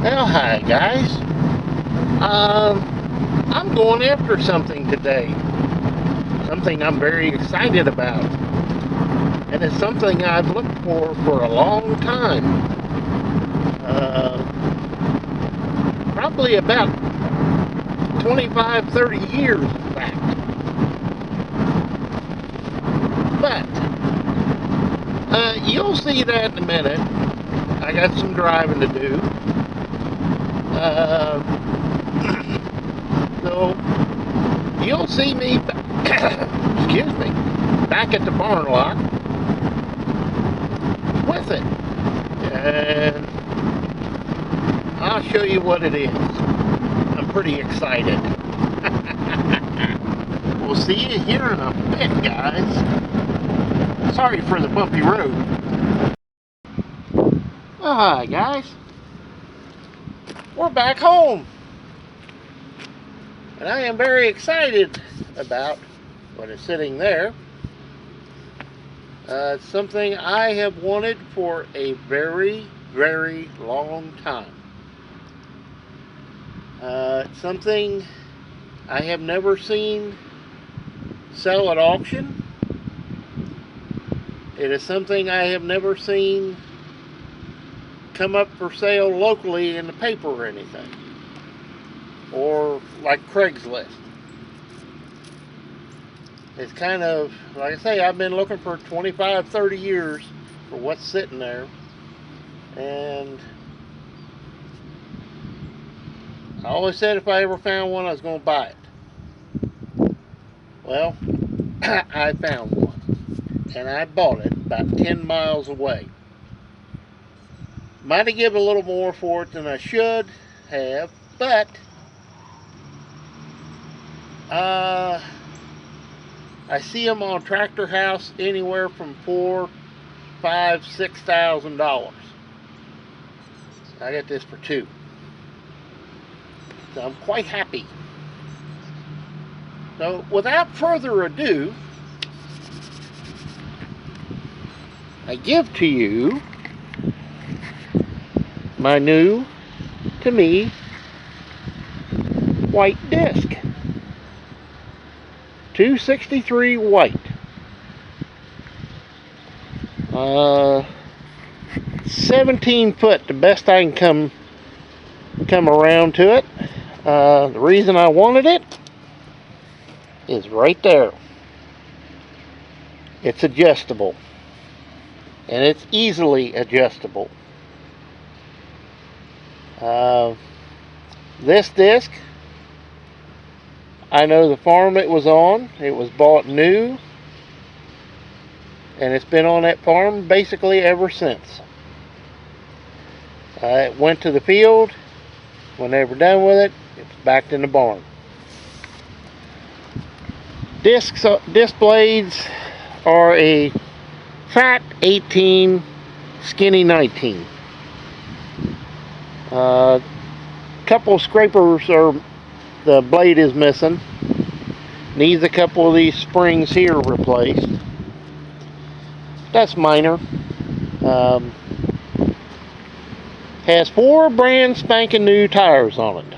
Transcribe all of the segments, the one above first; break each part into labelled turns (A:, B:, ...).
A: Well, hi guys. I'm going after something today. Something I'm very excited about. And it's something I've looked for a long time. Probably about 25, 30 years, in fact. But, you'll see that in a minute. I got some driving to do. So you'll see me, excuse me, back at the barn lot with it, and I'll show you what it is. I'm pretty excited. We'll see you here in a bit, guys. Sorry for the bumpy road. Oh, hi, guys. We're back home. And I am very excited about what is sitting there. It's something I have wanted for a very, very long time. It's something I have never seen sell at auction. It is something I have never seen come up for sale locally in the paper or anything, or like Craigslist. It's kind of, like I say, I've been looking for 25, 30 years for what's sitting there, and I always said if I ever found one I was going to buy it. Well, I found one, and I bought it about 10 miles away. Might have given a little more for it than I should have, but I see them on Tractor House anywhere from $4,000, $5,000, $6,000. I got this for $2,000, so I'm quite happy. So without further ado, I give to you my new, to me, white disc. 263 white. 17 foot, the best I can come around to it. The reason I wanted it is right there. It's adjustable, and it's easily adjustable. This disc, I know the farm it was on. It was bought new, and it's been on that farm basically ever since. It went to the field. When they were done with it, it's back in the barn. Disc blades are a fat 18, skinny 19. Couple scrapers, or the blade is missing. Needs a couple of these springs here replaced. That's minor. Has 4 brand spanking new tires on it.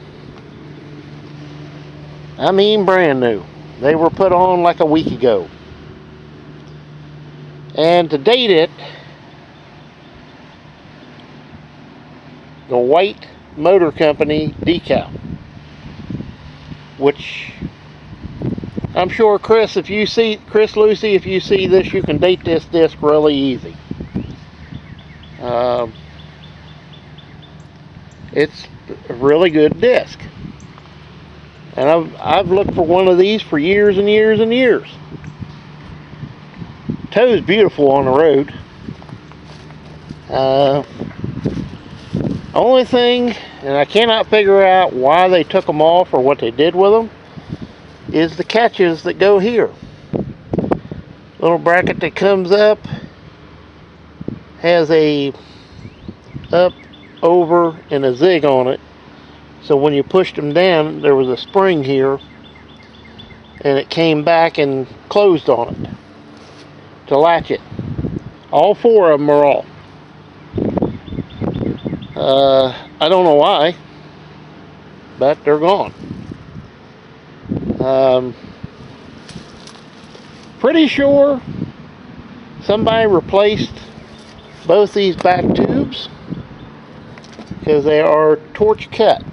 A: I mean brand new. They were put on like a week ago. And to date it, the White Motor Company decal, which I'm sure Chris Lucy, if you see this, you can date this disc really easy. It's a really good disc, and I've looked for one of these for years and years and years. Tow's beautiful on the road. Only thing, and I cannot figure out why they took them off or what they did with them, is the catches that go here. Little bracket that comes up has a up, over, and a zig on it. So when you pushed them down, there was a spring here, and it came back and closed on it to latch it. All 4 of them are off. I don't know why, but they're gone. Pretty sure somebody replaced both these back tubes because they are torch cut.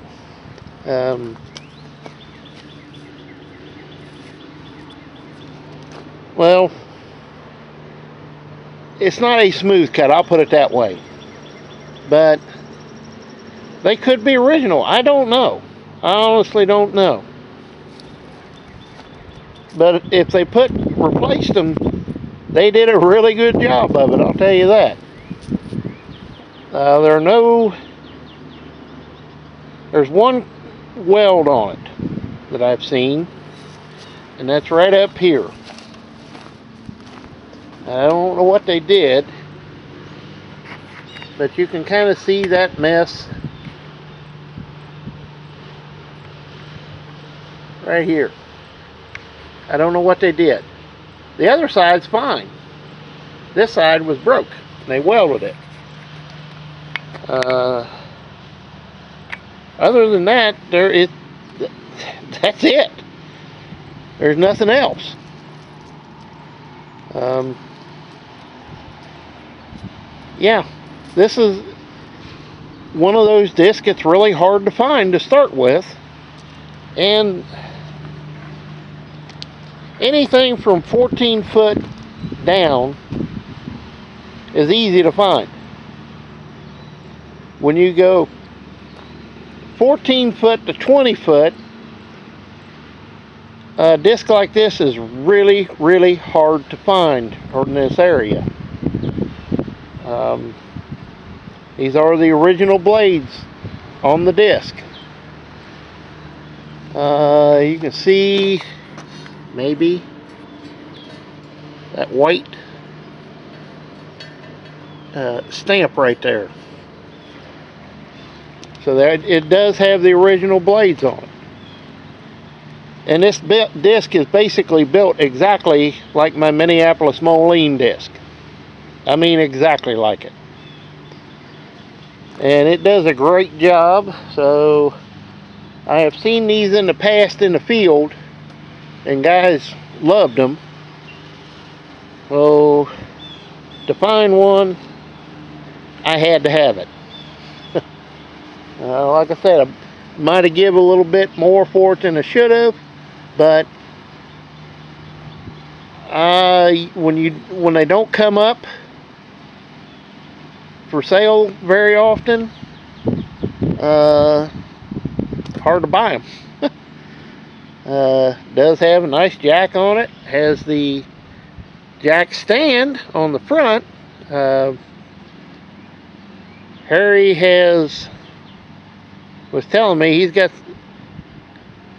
A: Well, it's not a smooth cut, I'll put it that way. But they could be original. I don't know. I honestly don't know. But if they replaced them, they did a really good job of it, I'll tell you that. There's one weld on it that I've seen, and that's right up here. I don't know what they did, but you can kind of see that mess right here. I don't know what they did. The other side's fine. This side was broke. They welded it. Other than that, that's it. There's nothing else. Yeah, this is one of those discs it's really hard to find to start with, and anything from 14 foot down is easy to find. When you go 14 foot to 20 foot, a disc like this is really, really hard to find in this area. These are the original blades on the disc. You can see maybe that white stamp right there. So that it does have the original blades on it. And this disc is basically built exactly like my Minneapolis Moline disc. I mean exactly like it. And it does a great job. So I have seen these in the past in the field, and guys loved them. So to find one, I had to have it. Like I said, I might have given a little bit more for it than I should have, but when they don't come up for sale very often, hard to buy them. Does have a nice jack on it. Has the jack stand on the front. Harry was telling me he's got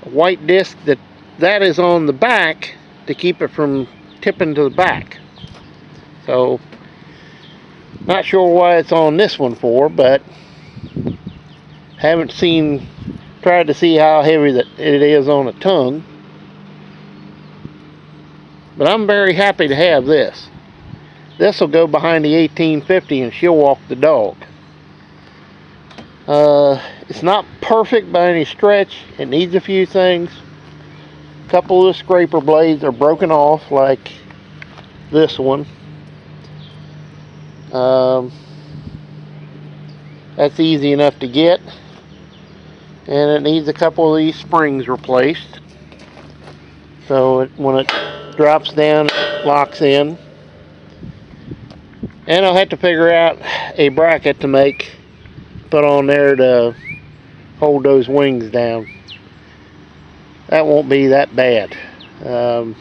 A: a white disc that is on the back to keep it from tipping to the back. So not sure why it's on this one for, but haven't tried to see how heavy that it is on a tongue. But I'm very happy to have this. This will go behind the 1850 and she'll walk the dog. It's not perfect by any stretch. It needs a few things. A couple of the scraper blades are broken off, like this one. That's easy enough to get. And it needs a couple of these springs replaced. So when it drops down, it locks in. And I'll have to figure out a bracket to put on there to hold those wings down. That won't be that bad. Towing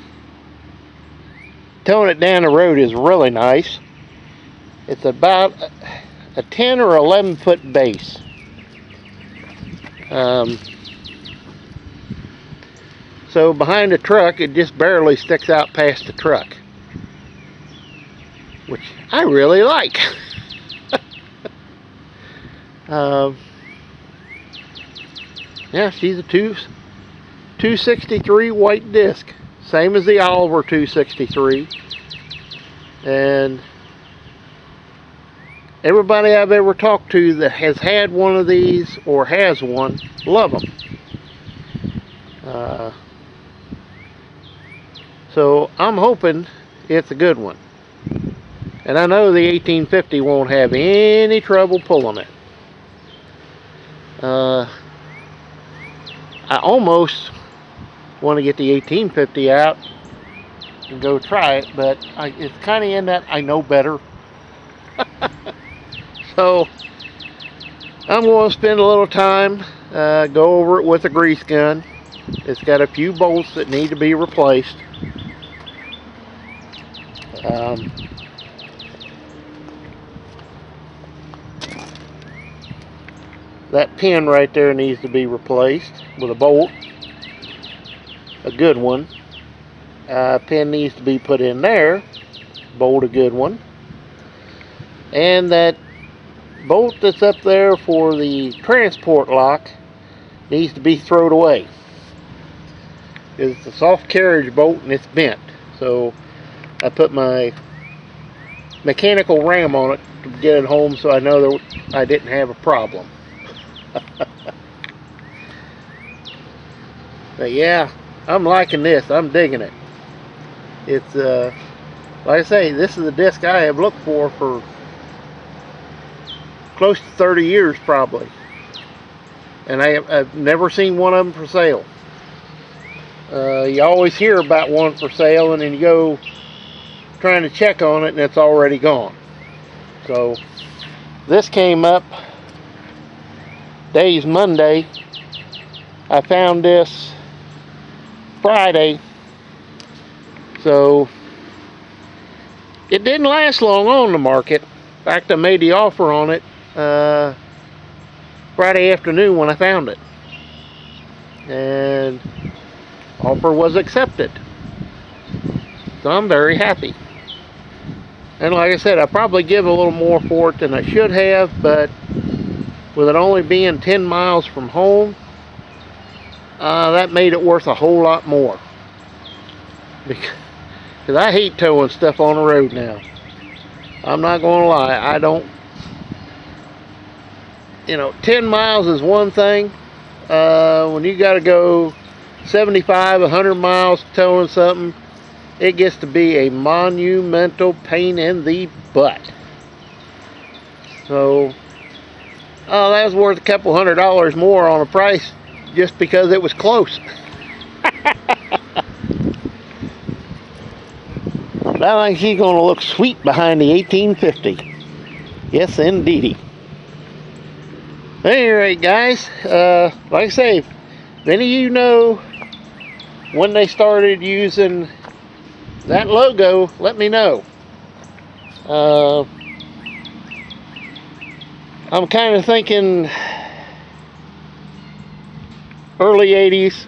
A: it down the road is really nice. It's about a 10 or 11 foot base. So behind the truck, it just barely sticks out past the truck, which I really like. Yeah, she's a 263 white disc, same as the Oliver 263, and everybody I've ever talked to that has had one of these or has one, love them. So I'm hoping it's a good one. And I know the 1850 won't have any trouble pulling it. I almost want to get the 1850 out and go try it, but it's kind of in that I know better. So I'm going to spend a little time, go over it with a grease gun. It's got a few bolts that need to be replaced. That pin right there needs to be replaced with a bolt, a good one. Pin needs to be put in there, bolt a good one. And that bolt that's up there for the transport lock needs to be thrown away. It's a soft carriage bolt and it's bent. So I put my mechanical ram on it to get it home so I know that I didn't have a problem. But yeah, I'm liking this. I'm digging it. It's like I say, this is the disc I have looked for close to 30 years probably, and I've never seen one of them for sale. You always hear about one for sale, and then you go trying to check on it and it's already gone. So this came up, day's Monday. I found this Friday, so it didn't last long on the market. In fact, I made the offer on it Friday afternoon when I found it, and offer was accepted. So I'm very happy. And like I said, I probably give a little more for it than I should have, but with it only being 10 miles from home, that made it worth a whole lot more. Because I hate towing stuff on the road now. I'm not going to lie. I don't, 10 miles is one thing. When you got to go 75, 100 miles towing something, it gets to be a monumental pain in the butt. So, that was worth a couple $100 more on the price just because it was close. I think she's going to look sweet behind the 1850. Yes, indeedy. Anyway, guys, like I say, if any of you know when they started using that logo, let me know. I'm kind of thinking early 80s,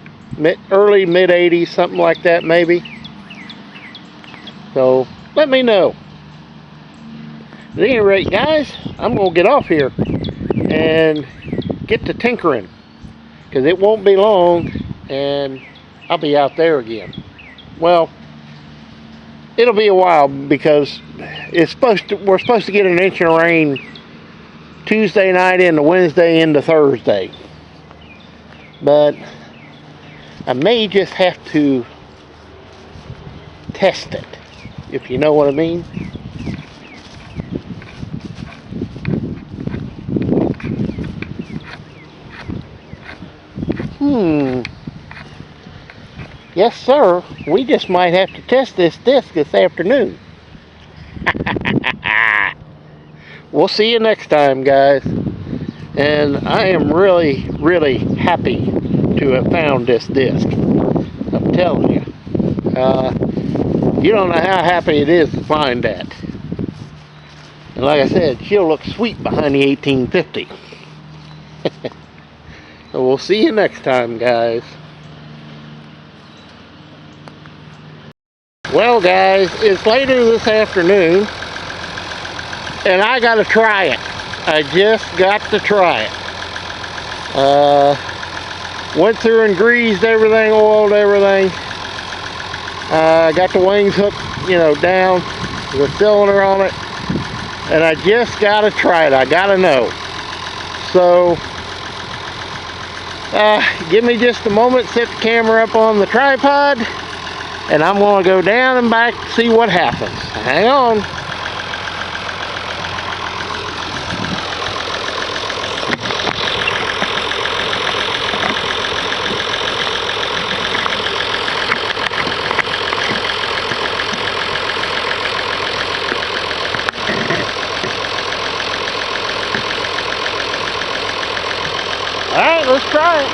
A: early mid 80s, something like that maybe. So let me know. At any rate, guys, I'm going to get off here and get to tinkering, because it won't be long and I'll be out there again. Well, it'll be a while because we're supposed to get an inch of rain Tuesday night into Wednesday into Thursday. But I may just have to test it, if you know what I mean. Yes, sir. We just might have to test this disc this afternoon. We'll see you next time, guys. And I am really, really happy to have found this disc. I'm telling you. You don't know how happy it is to find that. And like I said, she'll look sweet behind the 1850. So we'll see you next time, guys. Well, guys, it's later this afternoon, and I got to try it. I just got to try it. Went through and greased everything, oiled everything. Got the wings hooked, down, the cylinder on it. and I just gotta try it. I gotta know. So give me just a moment, set the camera up on the tripod, and I'm going to go down and back to see what happens. Hang on. Alright, let's try it.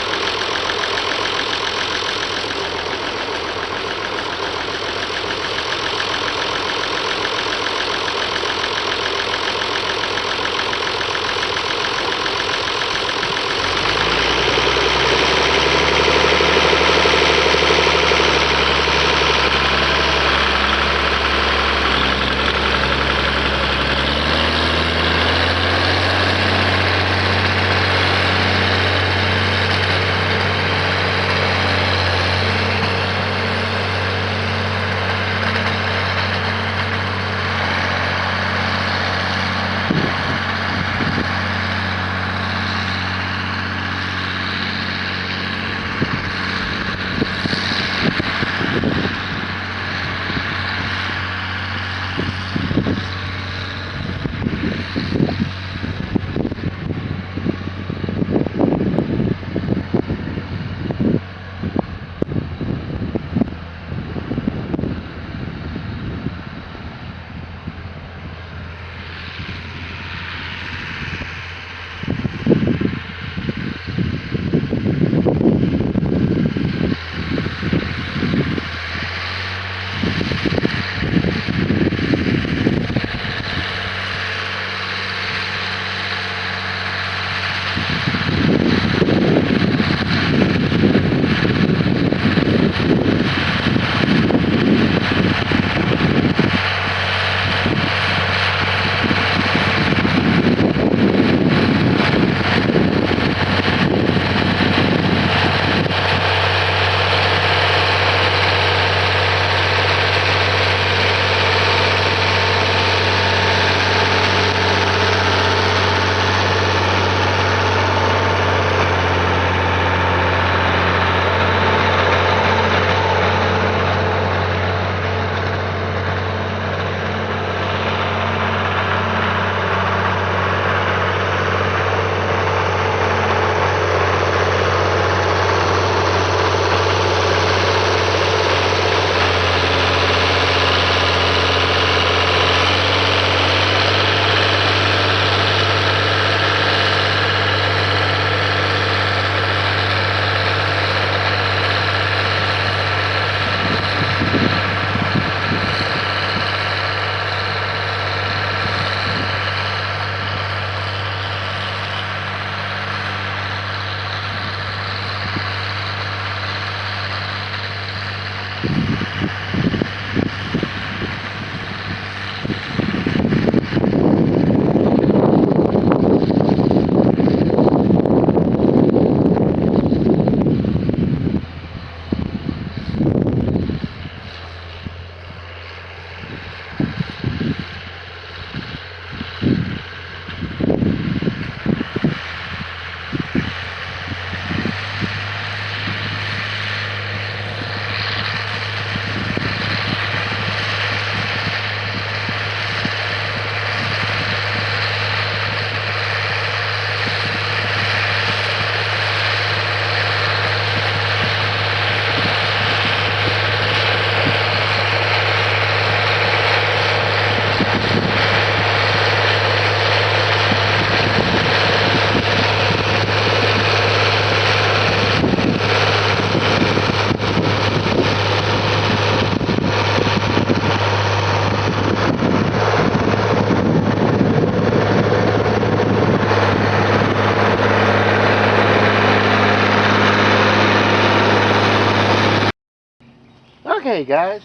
A: Okay, guys,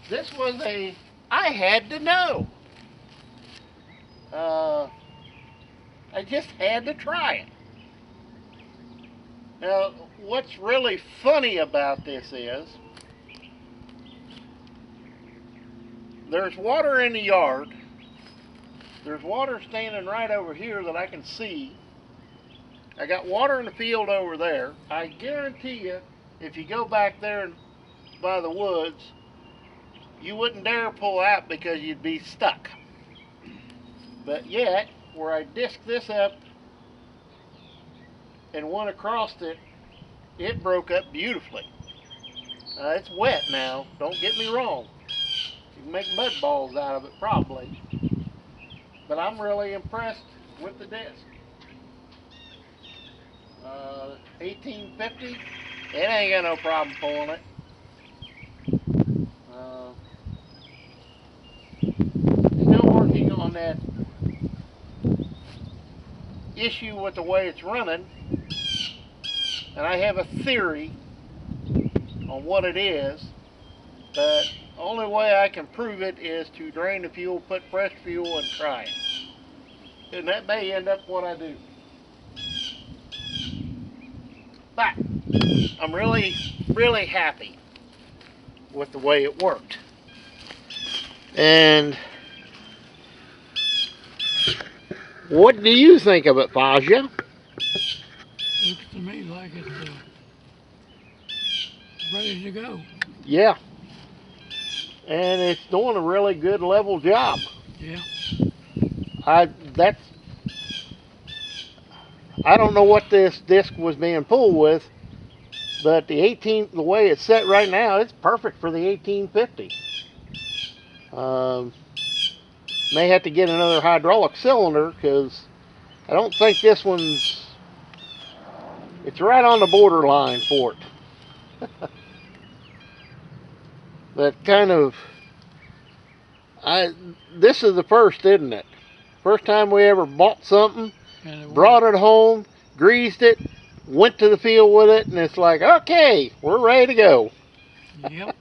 A: this was I had to know. I just had to try it. Now, what's really funny about this is there's water in the yard, There's water standing right over here that I can see. I got water in the field over there. I guarantee you, if you go back there by the woods, you wouldn't dare pull out because you'd be stuck. But yet, where I disc this up and went across it, it broke up beautifully. It's wet now, don't get me wrong. You can make mud balls out of it probably. But I'm really impressed with the disc. 1850, it ain't got no problem pulling it. Still working on that issue with the way it's running, and I have a theory on what it is, but the only way I can prove it is to drain the fuel, put fresh fuel, and try it. And that may end up what I do. But I'm really, really happy with the way it worked. And what do you think of it, Faja?
B: Looks to me like it's ready to go.
A: Yeah. And it's doing a really good level job.
B: Yeah.
A: I don't know what this disc was being pulled with, but the way it's set right now, it's perfect for the 1850. May have to get another hydraulic cylinder because I don't think this one's. It's right on the borderline for it. But kind of, this is the first, isn't it? First time we ever bought something, brought it home, greased it, went to the field with it, and it's like, okay, we're ready to go.
B: Yep.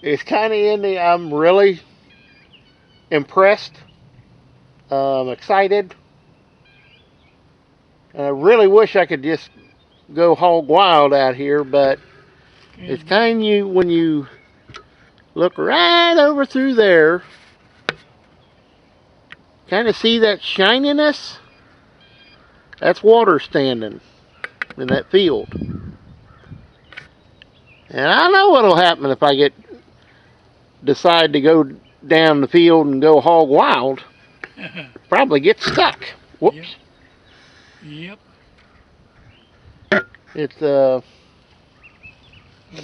A: It's kind of I'm really impressed, excited. And I really wish I could just go hog wild out here, but it's kind of when you look right over through there, kind of see that shininess. That's water standing in that field. And I know what'll happen if I decide to go down the field and go hog wild. Probably get stuck. Whoops.
B: Yep.
A: It's
B: I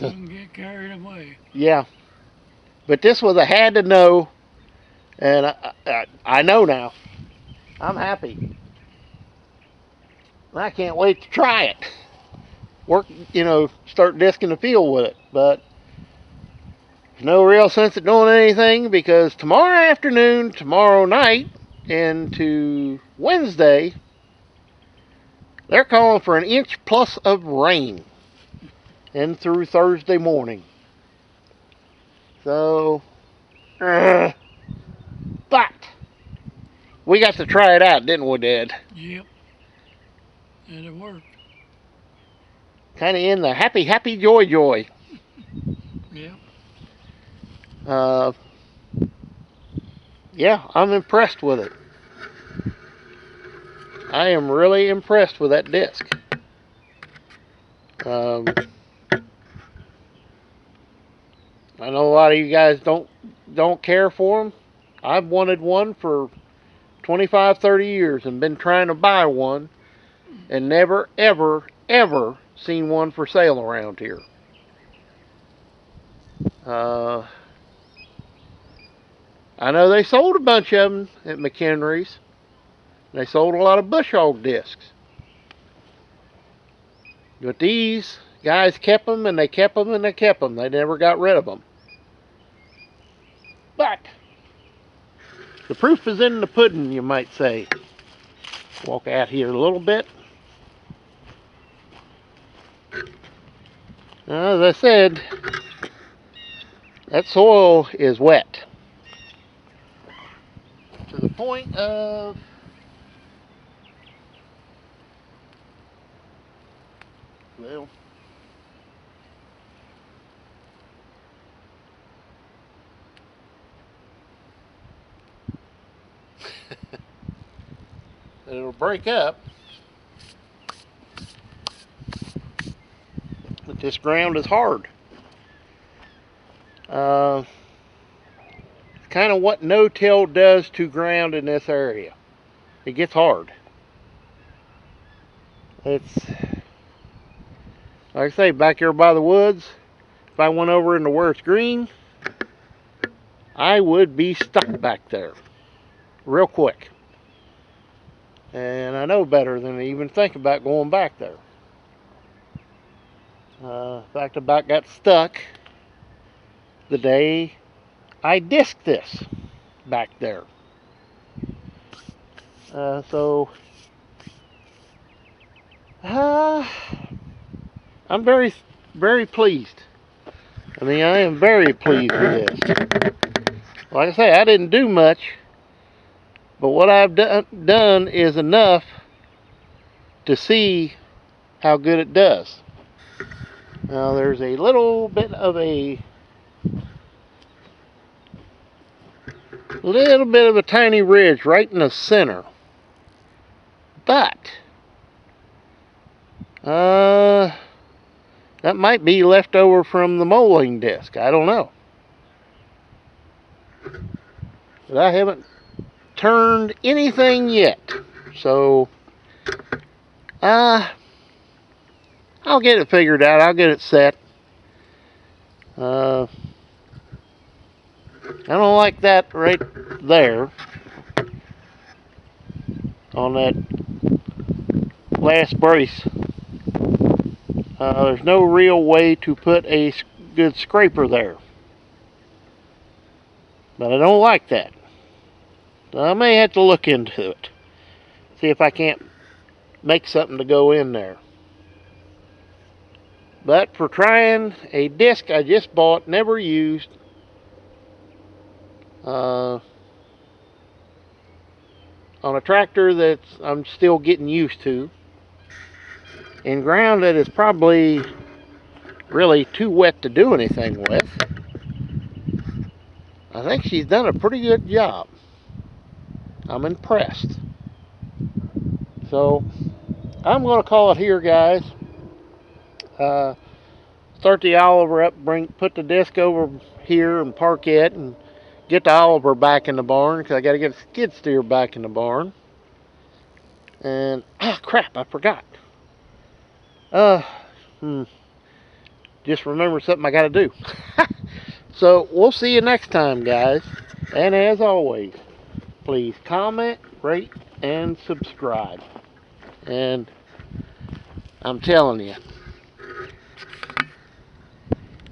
B: wouldn't get carried away.
A: Yeah. But this was a had to know, and I know now. I'm happy. I can't wait to try it. Start disking the field with it. But there's no real sense of doing anything because tomorrow afternoon, tomorrow night, into Wednesday, they're calling for 1 inch plus of rain and through Thursday morning. So, but we got to try it out, didn't we, Dad?
B: Yep. And it worked.
A: Kind of in the happy, joy.
B: Yep.
A: Yeah, I'm impressed with it. I am really impressed with that disc. I know a lot of you guys don't care for them. I've wanted one for 25, 30 years and been trying to buy one and never, ever seen one for sale around here. I know they sold a bunch of them at McHenry's. They sold a lot of bush hog discs. But these guys kept them and they kept them and they kept them. They never got rid of them. But the proof is in the pudding, you might say. Walk out here a little bit. As I said, that soil is wet. To the point of It'll break up. But this ground is hard. It's kind of what no-till does to ground in this area. It gets hard. It's, like I say, back here by the woods, if I went over into where it's green, I would be stuck back there real quick. And I know better than to even think about going back there. In fact, I about got stuck the day I disked this back there. I'm very, very pleased. I mean, I am very pleased with this. Like I say, I didn't do much, but what I've done is enough to see how good it does. Now, there's a little bit of a tiny ridge right in the center, but that might be left over from the molding disc. I don't know. But I haven't turned anything yet. So, I'll get it figured out. I'll get it set. I don't like that right there on that last brace. There's no real way to put a good scraper there. But I don't like that. So I may have to look into it. See if I can't make something to go in there. But for trying a disc I just bought, never used, on a tractor that I'm still getting used to, in ground that is probably really too wet to do anything with, I think she's done a pretty good job. I'm impressed. So I'm going to call it here, guys. Start the Oliver up, put the disc over here and park it, and get the Oliver back in the barn, because I got to get a skid steer back in the barn. And crap, I forgot. Just remember something I got to do. So we'll see you next time, guys. And as always, please comment, rate, and subscribe. And I'm telling you,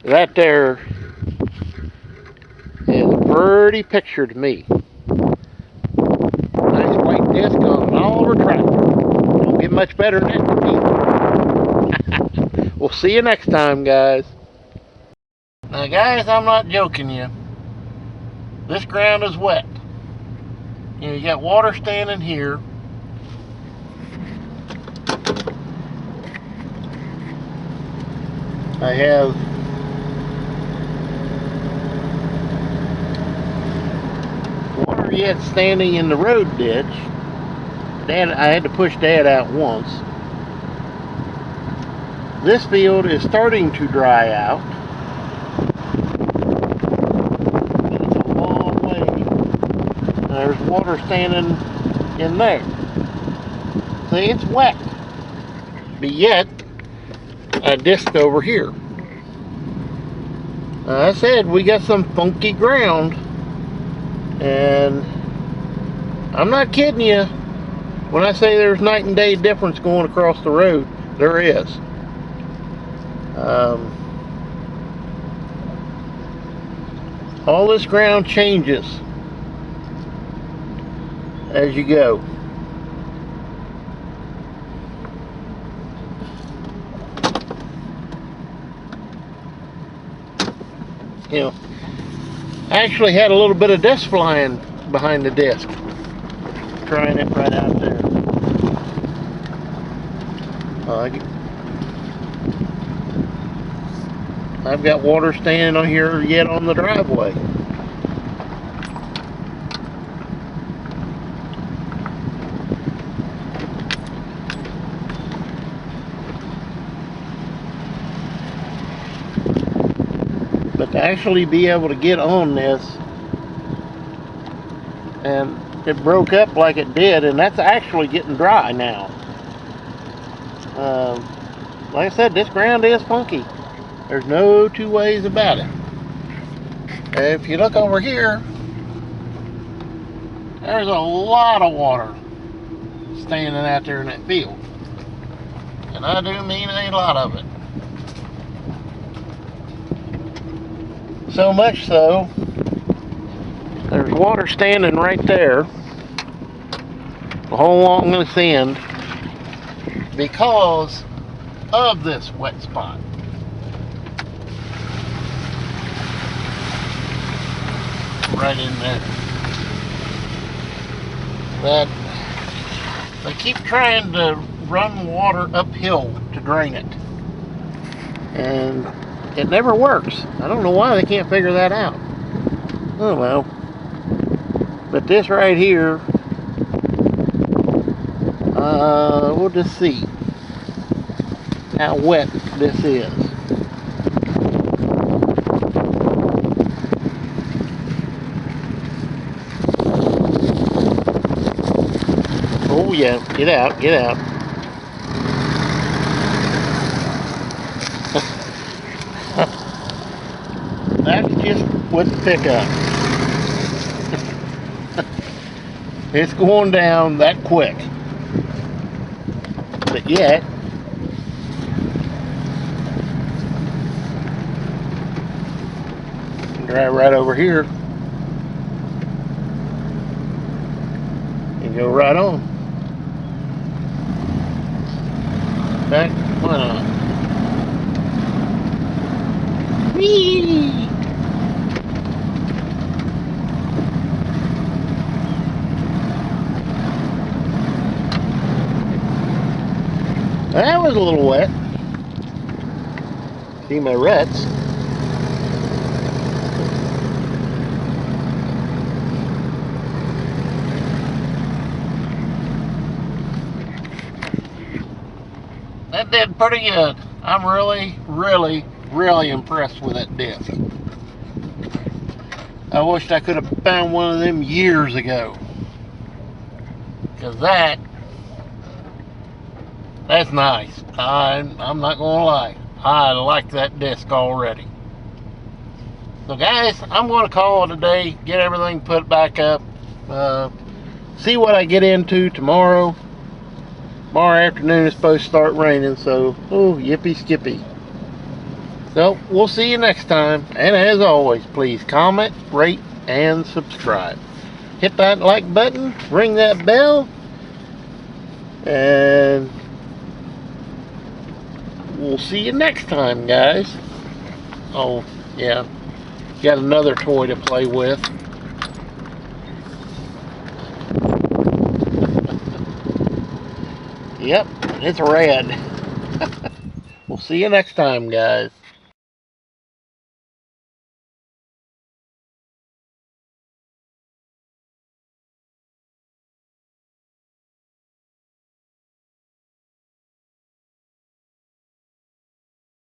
A: that there is a pretty picture to me. Nice white disc on an Oliver tractor. Don't get much better than that to me. We'll see you next time, guys. Now, guys, I'm not joking you. This ground is wet. You know, you got water standing here. I have water yet standing in the road ditch. Dad, I had to push Dad out once. This field is starting to dry out. But it's a long way. There's water standing in there. See, it's wet. But yet, I disked over here. I said we got some funky ground, and I'm not kidding you when I say there's night and day difference going across the road. There is. All this ground changes as you go. You know, I actually had a little bit of dust flying behind the disc. Trying it right out there. I've got water standing on here yet on the driveway. actually be able to get on this, and it broke up like it did, and that's actually getting dry now. Like I said, this ground is funky. There's no two ways about it. If you look over here, there's a lot of water standing out there in that field. And I do mean a lot of it. So much so, there's water standing right there, all along this end, because of this wet spot. Right in there. That they keep trying to run water uphill to drain it, and it never works. I don't know why they can't figure that out. Oh well. But this right here, we'll just see how wet this is. Oh yeah, get out, get out. That's just with the pickup. It's going down that quick. But yet, drive right over here and go right on. In fact, why not? Whee! That was a little wet. See my ruts. That did pretty good. I'm really impressed with that disc. I wished I could have found one of them years ago. Because that's nice. I'm not gonna lie. I like that disc already. So guys, I'm gonna call it a day, get everything put back up, see what I get into tomorrow. Tomorrow afternoon is supposed to start raining, so oh, yippee skippy. So we'll see you next time, and as always, please comment, rate, and subscribe. Hit that like button, ring that bell, and we'll see you next time, guys. Oh, yeah. Got another toy to play with. Yep, it's red. We'll see you next time, guys.